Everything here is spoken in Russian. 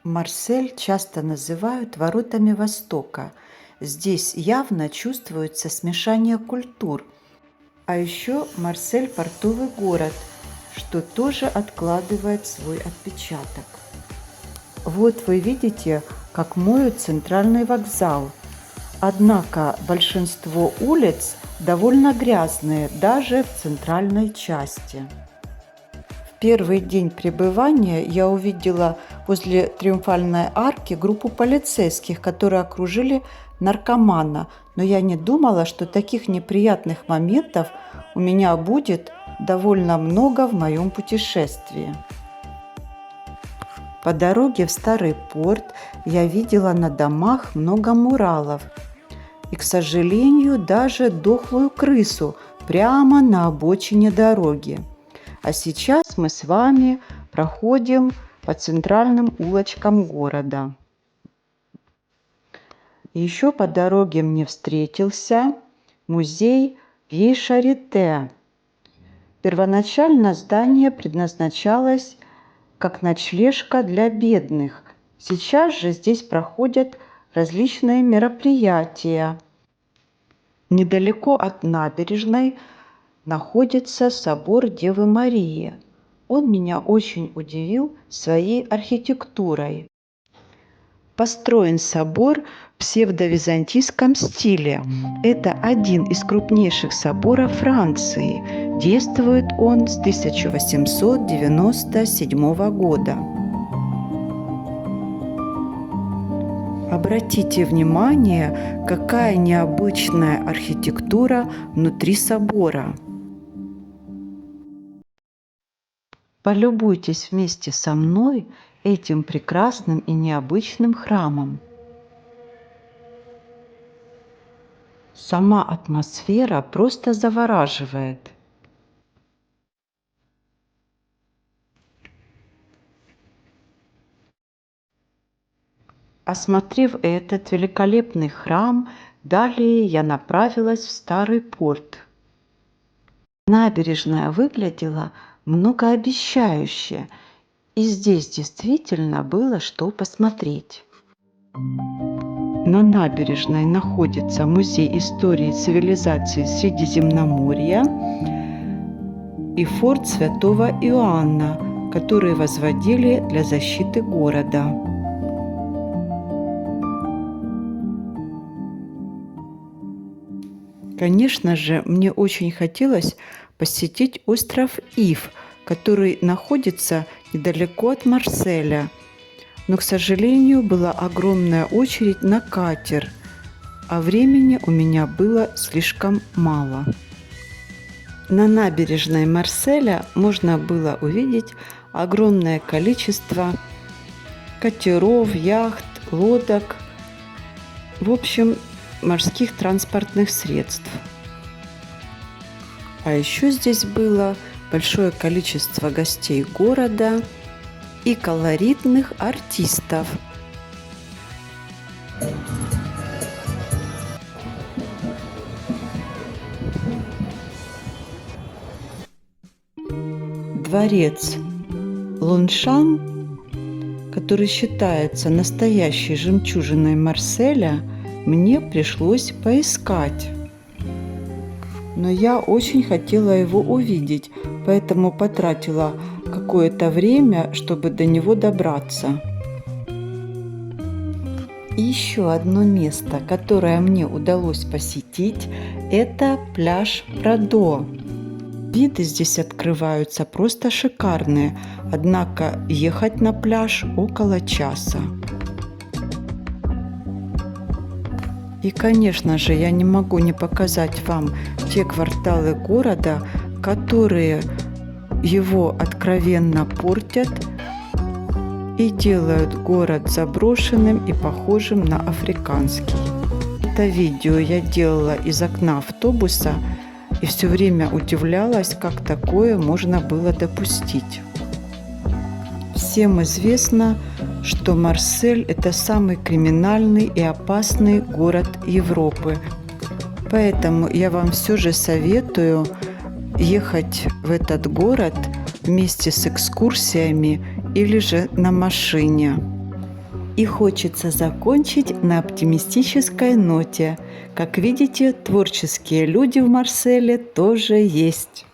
Марсель часто называют воротами Востока. Здесь явно чувствуется смешание культур. А еще Марсель – портовый город, что тоже откладывает свой отпечаток. Вот вы видите, как моют центральный вокзал. Однако большинство улиц довольно грязные даже в центральной части. В первый день пребывания я увидела возле Триумфальной арки группу полицейских, которые окружили наркомана. Но я не думала, что таких неприятных моментов у меня будет довольно много в моем путешествии. По дороге в Старый порт я видела на домах много муралов. И, к сожалению, даже дохлую крысу прямо на обочине дороги. А сейчас мы с вами проходим по центральным улочкам города. Еще по дороге мне встретился музей Вье-Шарите. Первоначально здание предназначалось как ночлежка для бедных. Сейчас же здесь проходят различные мероприятия. Недалеко от набережной находится собор Девы Марии. Он меня очень удивил своей архитектурой. Построен собор в псевдовизантийском стиле. Это один из крупнейших соборов Франции. Действует он с 1897 года. Обратите внимание, какая необычная архитектура внутри собора. Полюбуйтесь вместе со мной этим прекрасным и необычным храмом. Сама атмосфера просто завораживает. Осмотрев этот великолепный храм, далее я направилась в Старый порт. Набережная выглядела многообещающе, и здесь действительно было что посмотреть. На набережной находится Музей истории и цивилизации Средиземноморья и форт Святого Иоанна, который возводили для защиты города. Конечно же, мне очень хотелось посетить остров Ив, который находится недалеко от Марселя. Но, к сожалению, была огромная очередь на катер, а времени у меня было слишком мало. На набережной Марселя можно было увидеть огромное количество катеров, яхт, лодок, в общем, морских транспортных средств. А еще здесь было большое количество гостей города и колоритных артистов. Дворец Лоншан, который считается настоящей жемчужиной Марселя, мне пришлось поискать. Но я очень хотела его увидеть, поэтому потратила какое-то время, чтобы до него добраться. И еще одно место, которое мне удалось посетить, это пляж Прадо. Виды здесь открываются просто шикарные, однако ехать на пляж около часа. И, конечно же, я не могу не показать вам те кварталы города, которые его откровенно портят и делают город заброшенным и похожим на африканский. Это видео я делала из окна автобуса и все время удивлялась, как такое можно было допустить. Всем известно, что Марсель – это самый криминальный и опасный город Европы. Поэтому я вам все же советую ехать в этот город вместе с экскурсиями или же на машине. И хочется закончить на оптимистической ноте. Как видите, творческие люди в Марселе тоже есть.